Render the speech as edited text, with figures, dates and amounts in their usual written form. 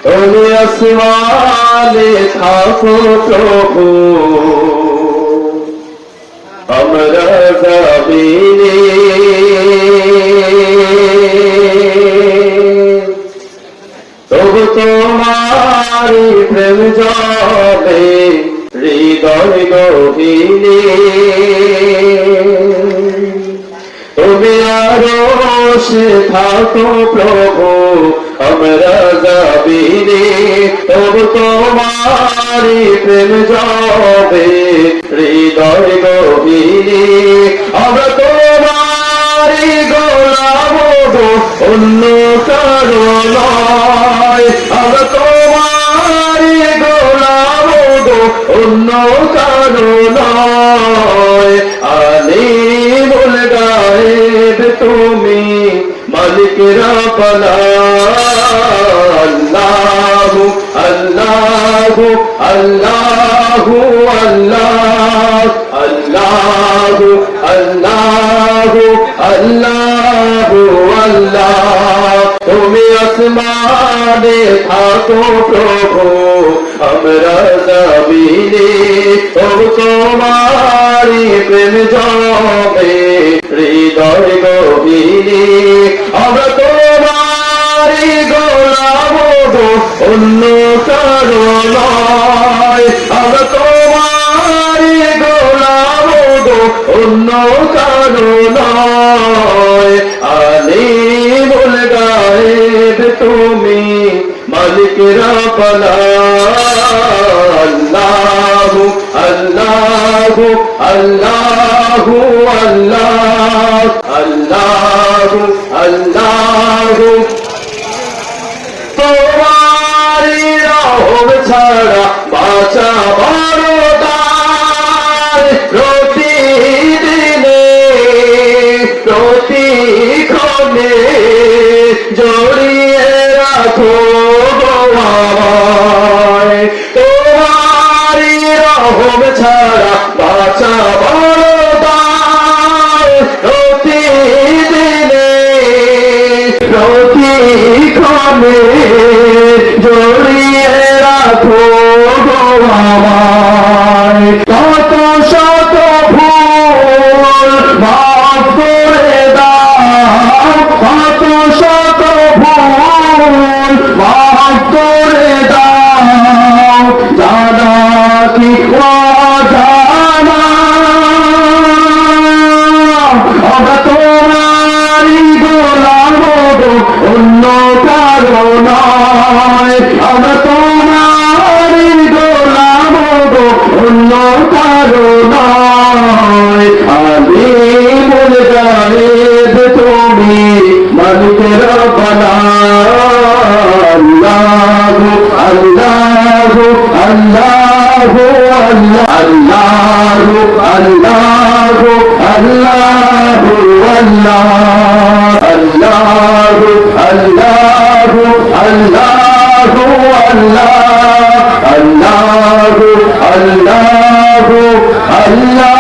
তুমি আসমানে থাকো প্রভু, আমরা জমিনে তবু তোমার প্রেম জলে হৃদয় গভীরে। তুমি আরশে থাকো প্রভু, আমরা জমিনে তবু তোমার প্রেম জলে হৃদয় গভীরে। আমরা তোমার গোলাম গো, অন্য কারো নয়। আমরা তোমার গোলাম গো, অন্য কারো নয়। আলিমুল গায়েব তুমি, মালিক রব্বানা। আল্লাহু আল্লাহু আল্লাহু আল্লাহ, আল্লাহু আল্লাহু আল্লাহু আল্লাহ। তুমি আসমানে থাকো প্রভু, আমরা জমিনে তবু তোমারি প্রেম জমে হৃদয় গভীরে। আমরা তোমারি গোলাম গো, অন্য কারো নয়। আমরা তোমারি গোলাম গো, অন্য কারো নয়। আলিমুল গায়েব তুমি, মালিক রব্বানা। আল্লাহু আল্লাহু আল্লাহু আল্লাহ, আল্লাহু আল্লাহু। তোমারি রহম ছাড়া বাঁচা বড় দায়। প্রতিদিনে প্রতিক্ষণে জড়িয়ে রাখো আমায়। তোমারি রহম ছাড়া বাঁচা বড় দায়। প্রতিদিনে প্রতিক্ষণে জড়িয়ে রাখো আমায়। কত শত ভুল মাফ করে দাও, কত শত ভুল মাফ করে দাও। জানা কি অজানা, আমরা তোমারি গোলাম গো, অন্য কারো নয়। আমরা তোমারি গোলাম গো, অন্য কারো নয়। আলিমুল গায়েব তুমি, মালিক রব্বানা। আল্লাহু আল্লাহু আল্লাহু আল্লাহু আল্লাহু আল্লাহু আল্লাহ, আল্লাহু আল্লাহু আল্লাহু আল্লাহ, আল্লাহু আল্লাহু আল্লাহ।